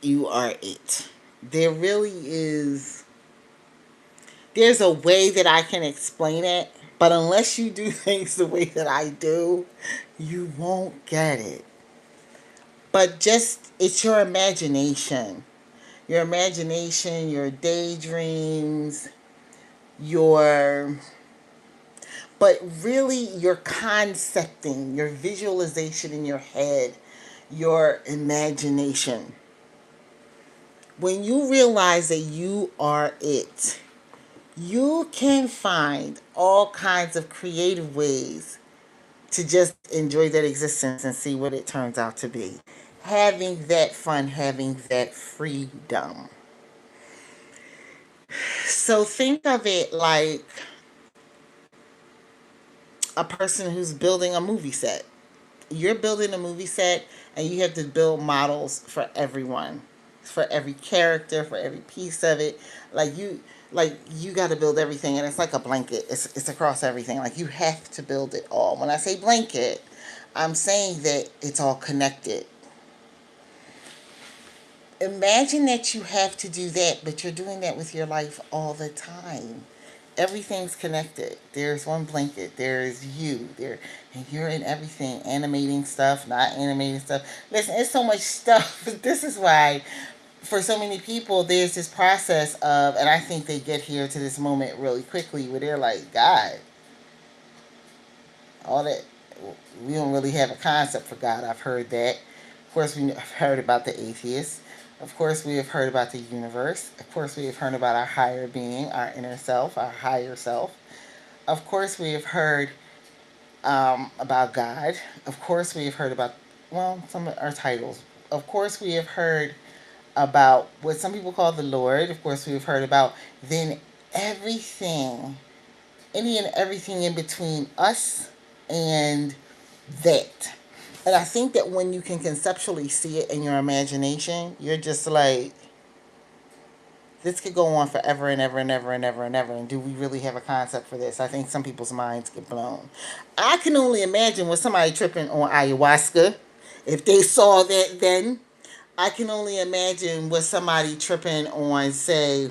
You are it. There really is. There's a way that I can explain it, but unless you do things the way that I do, you won't get it. But just, it's your imagination. Your imagination, your daydreams, your, but really your concepting, your visualization in your head, your imagination. When you realize that you are it, you can find all kinds of creative ways to just enjoy that existence and see what it turns out to be. Having that fun, having that freedom. So think of it like a person who's building a movie set. You're building a movie set and you have to build models for everyone, for every character, for every piece of it. Like you got to build everything, and it's like a blanket. It's across everything. Like you have to build it all. When I say blanket, I'm saying that it's all connected. Imagine that you have to do that, but you're doing that with your life all the time. Everything's connected. There's one blanket. There's you. There, and you're in everything. Animating stuff, not animating stuff. Listen, it's so much stuff. This is why, for so many people, there's this process of, and I think they get here to this moment really quickly, where they're like, God, all that. We don't really have a concept for God. I've heard that. Of course, we've heard about the atheists. Of course, we have heard about the universe. Of course, we have heard about our higher being, our inner self, our higher self. Of course, we have heard about God. Of course, we have heard about, well, some of our titles. Of course, we have heard about what some people call the Lord. Of course, we have heard about then everything, any and everything in between us and that. And I think that when you can conceptually see it in your imagination, you're just like, this could go on forever and ever and ever and ever and ever. And do we really have a concept for this? I think some people's minds get blown. I can only imagine with somebody tripping on ayahuasca, if they saw that then. I can only imagine with somebody tripping on, say,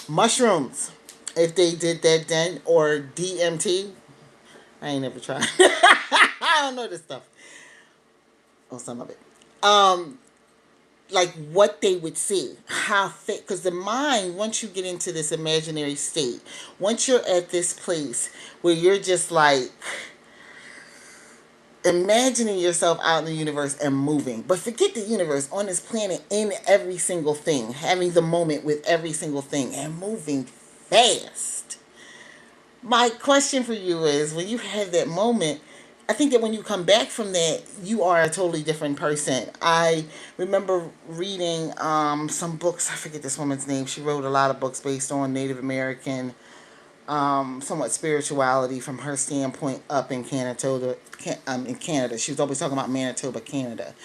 mushrooms, if they did that then, or DMT. I ain't never tried. I don't know this stuff. Or some of it. Um, like what they would see, how fit, because the mind, once you get into this imaginary state, once you're at this place where you're just like imagining yourself out in the universe and moving, but forget the universe, on this planet, in every single thing, having the moment with every single thing and moving fast. My question for you is, when you have that moment, I think that when you come back from that, you are a totally different person. I remember reading some books. I forget this woman's name. She wrote a lot of books based on Native American, somewhat spirituality from her standpoint up in Canada. In Canada, she was always talking about Manitoba, Canada,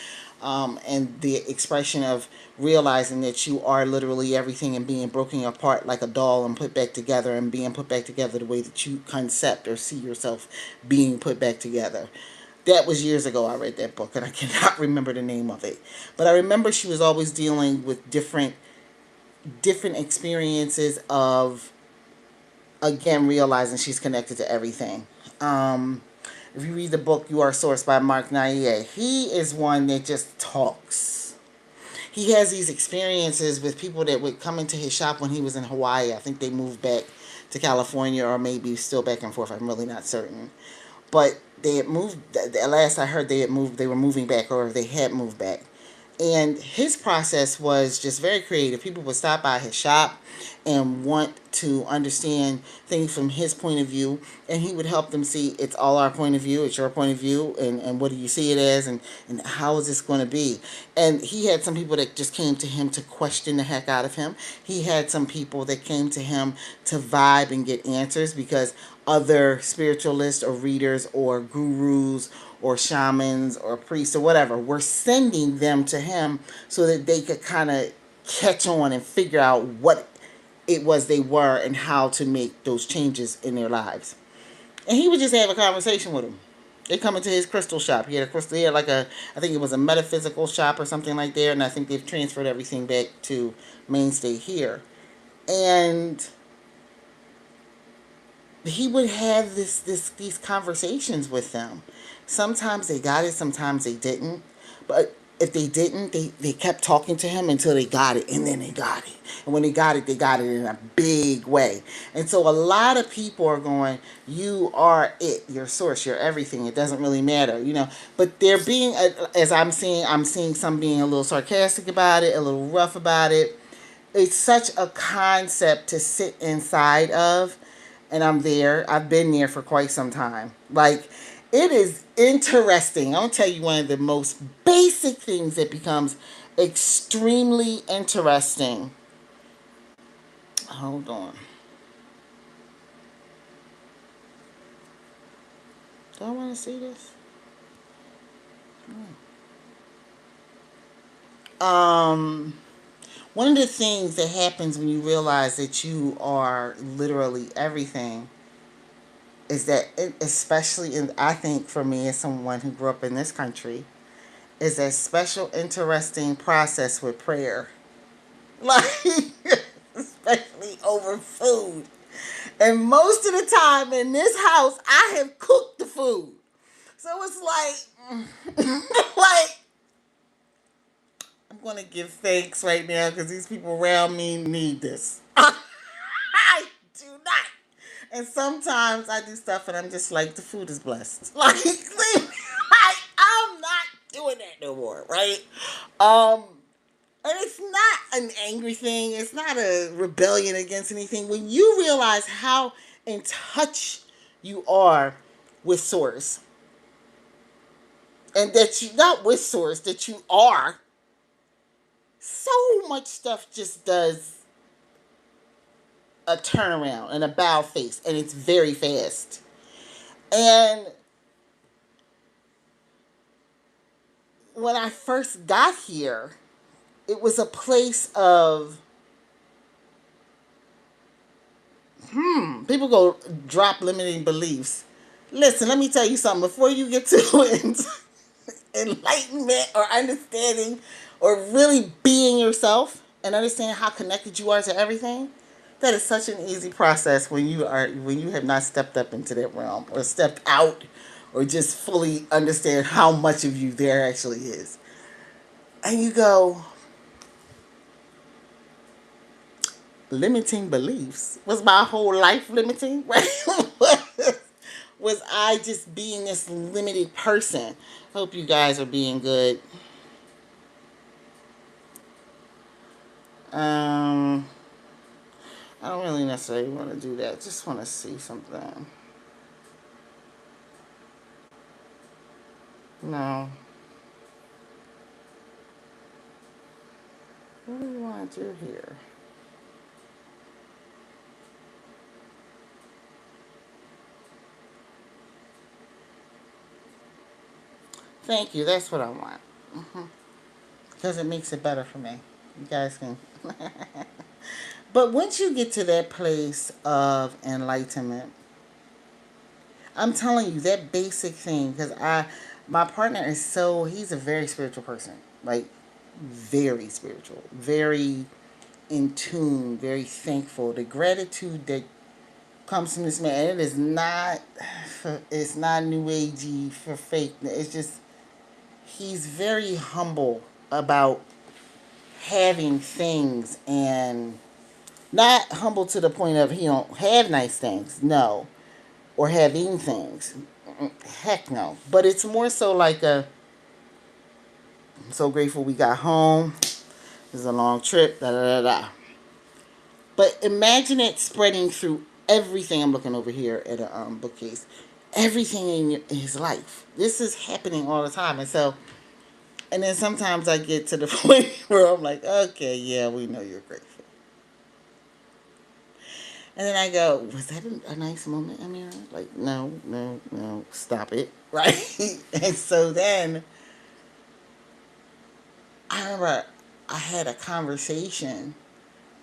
and the expression of realizing that you are literally everything and being broken apart like a doll and put back together, and being put back together the way that you concept or see yourself being put back together. That was years ago. I read that book and I cannot remember the name of it, but I remember she was always dealing with different experiences of, again, realizing she's connected to everything. If you read the book You Are Source by Mark Nair, he is one that just talks. He has these experiences with people that would come into his shop when he was in Hawaii. I think they moved back to California, or maybe still back and forth. I'm really not certain. But they had moved, at last I heard they had moved, they were moving back, or they had moved back. And his process was just very creative. People would stop by his shop and want to understand things from his point of view, and he would help them see it's all our point of view, it's your point of view, and what do you see it as, and how is this going to be. And he had some people that just came to him to question the heck out of him. He had some people that came to him to vibe and get answers, because other spiritualists or readers or gurus or shamans or priests or whatever were sending them to him so that they could kind of catch on and figure out what it was they were and how to make those changes in their lives. And he would just have a conversation with them. They come into his crystal shop. He had a crystal. He had like a, I think it was a metaphysical shop or something like that. And I think they've transferred everything back to Mainstay here. And he would have these conversations with them. Sometimes they got it, sometimes they didn't. But if they didn't, they kept talking to him until they got it, and then they got it. And when they got it in a big way. And so a lot of people are going, you are it, your source, your everything. It doesn't really matter, you know. But they're being, as I'm seeing some being a little sarcastic about it, a little rough about it. It's such a concept to sit inside of, and I'm there. I've been there for quite some time. Like, it is interesting. I'll tell you one of the most basic things that becomes extremely interesting. Hold on. Do I want to see this? Um, One of the things that happens when you realize that you are literally everything is that, especially in, I think for me as someone who grew up in this country, is a special interesting process with prayer. Like, especially over food. And most of the time in this house, I have cooked the food. So it's like, like, I'm going to give thanks right now because these people around me need this. I do not. And sometimes I do stuff and I'm just like, the food is blessed. Like, I'm not doing that no more, right? Um, and it's not an angry thing. It's not a rebellion against anything. When you realize how in touch you are with Source, and that you, not with Source, that you are, so much stuff just does a turnaround and a bow face, and it's very fast. And when I first got here, it was a place of, people go drop limiting beliefs. Listen, let me tell you something. Before you get to enlightenment or understanding or really being yourself and understanding how connected you are to everything, that is such an easy process when you have not stepped up into that realm or stepped out or just fully understand how much of you there actually is. And you go, limiting beliefs? Was my whole life limiting? Right? Was I just being this limited person? Hope you guys are being good. Um, I don't really necessarily want to do that. Just want to see something. No. What do you want to do here? Thank you. That's what I want. Because it makes it better for me. You guys can. But once you get to that place of enlightenment, I'm telling you that basic thing, because my partner is so, he's a very spiritual person, like very spiritual, very in tune, very thankful. The gratitude that comes from this man, it is not, it's not new agey for fake. It's just, he's very humble about having things, and not humble to the point of he don't have nice things, no, or having things. Heck no. But it's more so like a, I'm so grateful we got home. This is a long trip. Da da da da. But imagine it spreading through everything. I'm looking over here at a bookcase. Everything in his life. This is happening all the time, and so, and then sometimes I get to the point where I'm like, okay, yeah, we know you're grateful. And then I go, was that a nice moment, Amira? Like, no, no, no, stop it, right? And so then I remember I had a conversation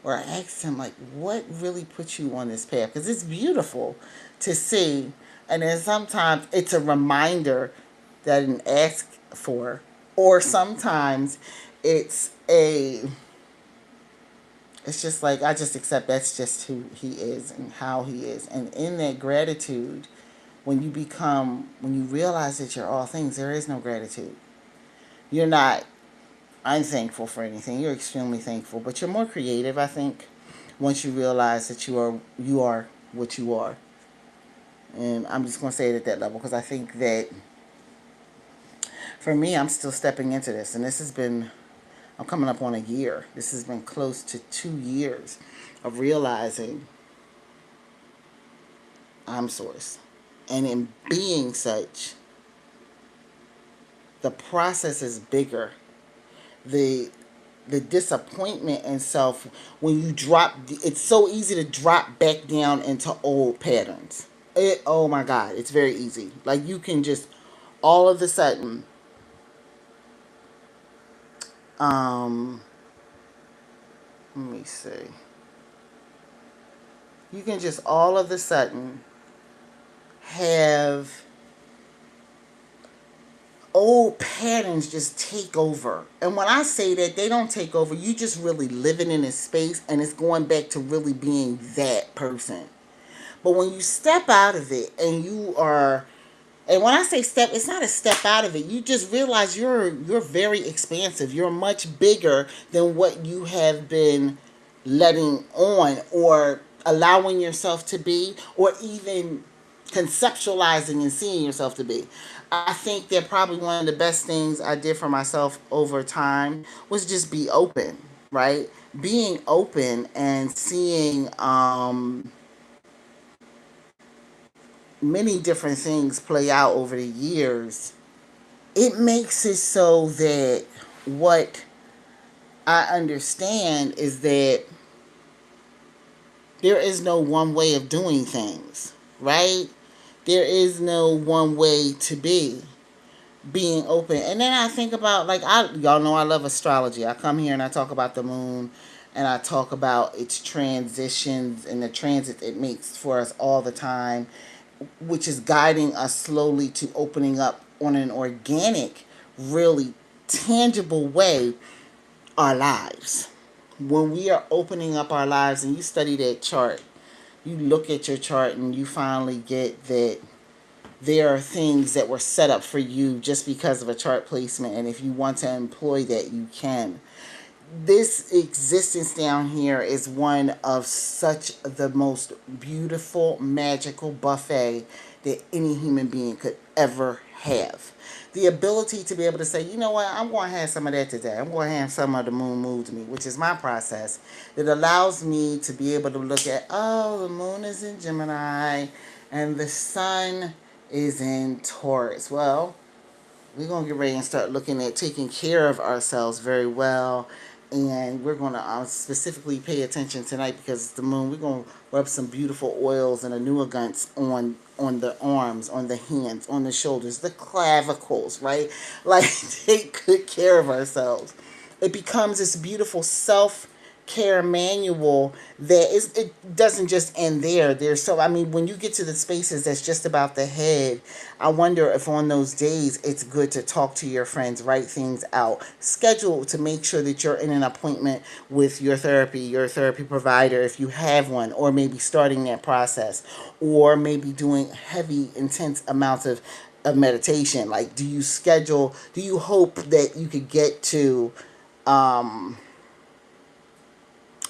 where I asked him, like, what really put you on this path? Because it's beautiful to see, And then sometimes it's a reminder that I didn't ask for. Or sometimes it's a it's just like I just accept that's just who he is and how he is. And in that gratitude, when you realize that you're all things, there is no gratitude. You're not unthankful for anything. You're extremely thankful, but you're more creative, I think, once you realize that you are what you are. And I'm just going to say it at that level because I think that for me, I'm still stepping into this, and this has been I'm coming up on a year. This has been close to 2 years of realizing I'm source. And in being such, the process is bigger. The the disappointment in self when you drop it's so easy to drop back down into old patterns. Oh my god, it's very easy. Like you can just all of a sudden um let me see. You can just all of a sudden have old patterns just take over. And when I say that, they don't take over. You just really living in a space and it's going back to really being that person. But when you step out of it and when I say step, it's not a step out of it. You just realize you're very expansive. You're much bigger than what you have been letting on or allowing yourself to be or even conceptualizing and seeing yourself to be. I think that probably one of the best things I did for myself over time was just be open, right? Being open and seeing many different things play out over the years, it makes it so that what I understand is that there is no one way of doing things, right? There is no one way to be being open. And then I think about like y'all know I love astrology. I come here and I talk about the moon and I talk about its transitions and the transits it makes for us all the time, which is guiding us slowly to opening up on an organic, really tangible way our lives. When we are opening up our lives and you study that chart, you look at your chart and you finally get that there are things that were set up for you just because of a chart placement, and if you want to employ that, you can. This existence down here is one of such the most beautiful, magical buffet that any human being could ever have. The ability to be able to say, you know what, I'm going to have some of that today. I'm going to have some of the moon move to me, which is my process. That allows me to be able to look at, oh, the moon is in Gemini and the sun is in Taurus. Well, we're going to get ready and start looking at taking care of ourselves very well. And we're going to specifically pay attention tonight because it's the moon. We're going to rub some beautiful oils and anuagants on the arms, on the hands, on the shoulders, the clavicles, right? Like take good care of ourselves. It becomes this beautiful self care manual that is it doesn't just end there. There's so I mean when you get to the spaces that's just about the head, I wonder if on those days it's good to talk to your friends, write things out, schedule to make sure that you're in an appointment with your therapy provider if you have one, or maybe starting that process, or maybe doing heavy intense amounts of meditation. Like do you hope that you could get to um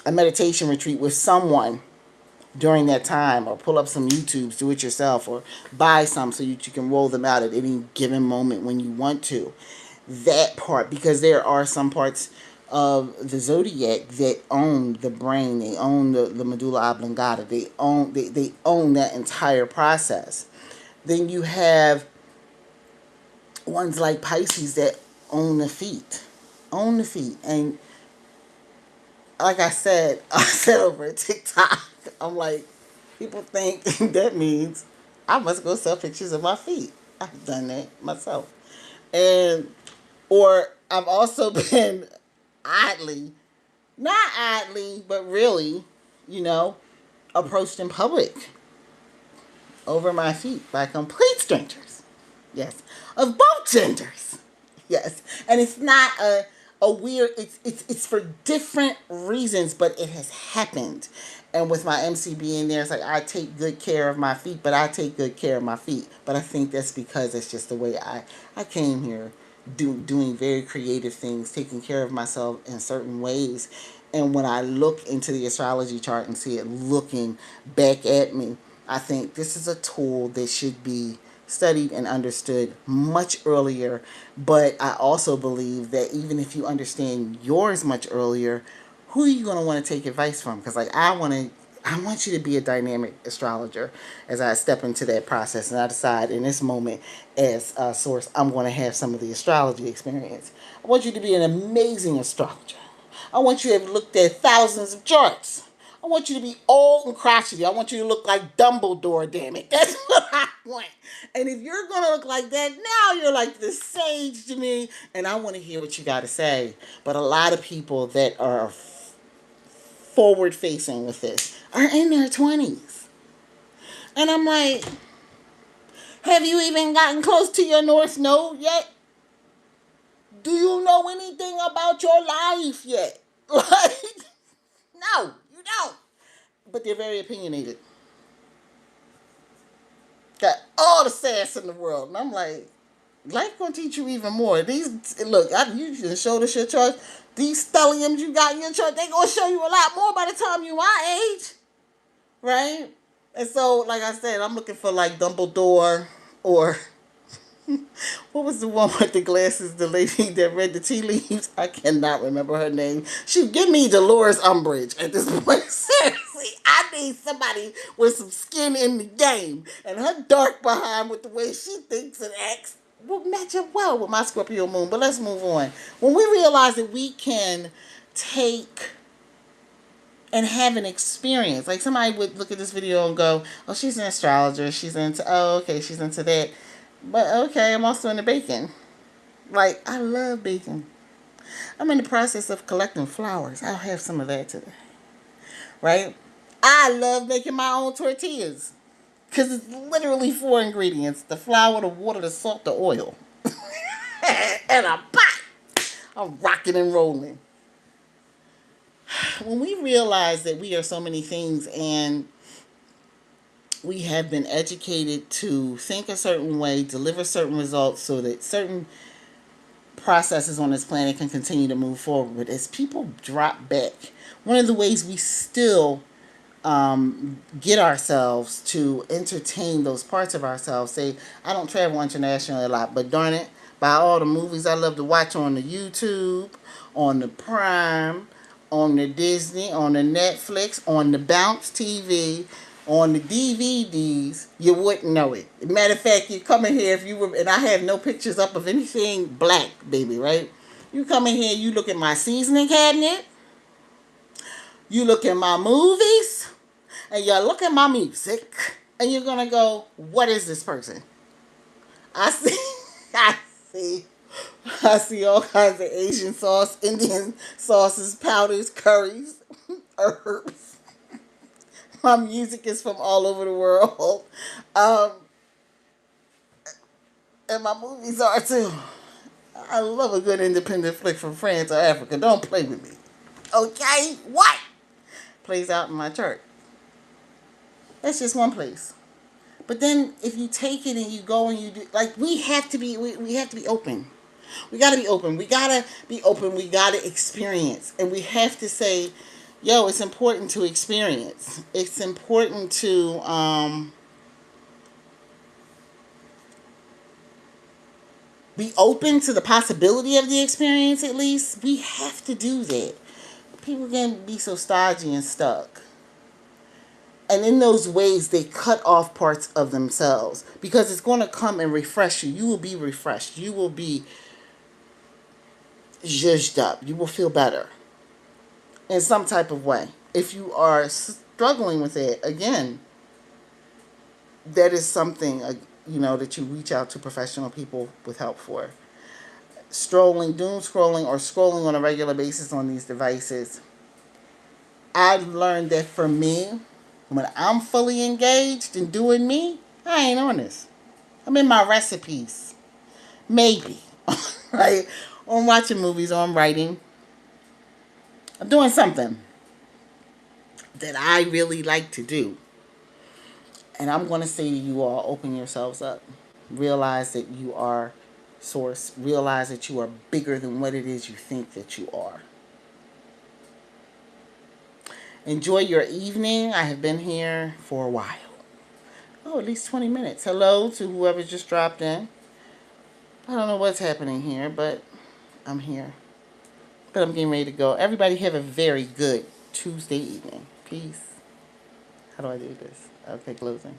a meditation retreat with someone during that time, or pull up some YouTubes, do it yourself, or buy some so you can roll them out at any given moment when you want to. That part, because there are some parts of the zodiac that own the brain, they own the medulla oblongata, they own that entire process. Then you have ones like Pisces that own the feet, and like I said, I said over TikTok, I'm like, people think that means I must go sell pictures of my feet. I've done that myself. And, or I've also been oddly, not oddly, but really, you know, approached in public over my feet by complete strangers. Yes, of both genders. Yes, and it's not a weird. It's for different reasons, but it has happened. And with my MC being there, it's like I take good care of my feet, but I take good care of my feet. But I think that's because it's just the way I came here, doing very creative things, taking care of myself in certain ways. And when I look into the astrology chart and see it looking back at me, I think this is a tool that should be studied and understood much earlier. But I also believe that even if you understand yours much earlier, who are you going to want to take advice from? Because like I want you to be a dynamic astrologer as I step into that process and I decide in this moment as a source I'm going to have some of the astrology experience. I want you to be an amazing astrologer. I want you to have looked at thousands of charts. I want you to be old and crotchety. I want you to look like Dumbledore, damn it. That's what I want. And if you're going to look like that, now you're like the sage to me. And I want to hear what you got to say. But a lot of people that are forward facing with this are in their 20s. And I'm like, have you even gotten close to your North Node yet? Do you know anything about your life yet? Like, no, you don't. But they're very opinionated. Got all the sass in the world. And I'm like, life gonna teach you even more. These look, you can show this your chart. These stelliums you got in your chart, they gonna show you a lot more by the time you my age. Right? And so, like I said, I'm looking for like Dumbledore or what was the one with the glasses, the lady that read the tea leaves? I cannot remember her name. She give me Dolores Umbridge at this point. Seriously, I need somebody with some skin in the game. And her dark behind with the way she thinks and acts will match up well with my Scorpio moon. But let's move on. When we realize that we can take and have an experience. Like somebody would look at this video and go, oh, she's an astrologer. She's into, oh, okay, she's into that. But okay, I'm also into baking. Like, I love baking. I'm in the process of collecting flowers. I'll have some of that today. Right? I love making my own tortillas. Because it's literally four ingredients: the flour, the water, the salt, the oil. And a pot. I'm rocking and rolling. When we realize that we are so many things and we have been educated to think a certain way, deliver certain results so that certain processes on this planet can continue to move forward. As people drop back, one of the ways we still get ourselves to entertain those parts of ourselves. Say, I don't travel internationally a lot, but darn it, by all the movies I love to watch on the YouTube, on the Prime, on the Disney, on the Netflix, on the Bounce TV, on the DVDs, you wouldn't know it. Matter of fact, you come in here if you were, and I have no pictures up of anything black, baby, right? You come in here, you look at my seasoning cabinet, you look at my movies, and you look at my music, and you're gonna go, what is this person? I see, I see, I see all kinds of Asian sauce, Indian sauces, powders, curries, herbs. My music is from all over the world. Um, and my movies are too. I love a good independent flick from France or Africa. Don't play with me. Okay? What? Plays out in my chart. That's just one place. But then if you take it and you go and you do, like, we have to be open. We gotta be open. We gotta be open. We gotta experience. And we have to say, yo, it's important to experience. It's important to be open to the possibility of the experience at least. We have to do that. People can be so stodgy and stuck. And in those ways, they cut off parts of themselves because it's going to come and refresh you. You will be refreshed. You will be zhuzhed up. You will feel better in some type of way. If you are struggling with it, again, that is something that you reach out to professional people with help for. Doom scrolling, or scrolling on a regular basis on these devices. I've learned that for me, when I'm fully engaged in doing me, I ain't on this. I'm in my recipes. Maybe. Like, or I'm watching movies or I'm writing. I'm doing something that I really like to do. And I'm going to say to you all, open yourselves up. Realize that you are source. Realize that you are bigger than what it is you think that you are. Enjoy your evening. I have been here for a while. Oh, at least 20 minutes. Hello to whoever just dropped in. I don't know what's happening here, but I'm here. But I'm getting ready to go. Everybody have a very good Tuesday evening. Peace. How do I do this? Okay, closing.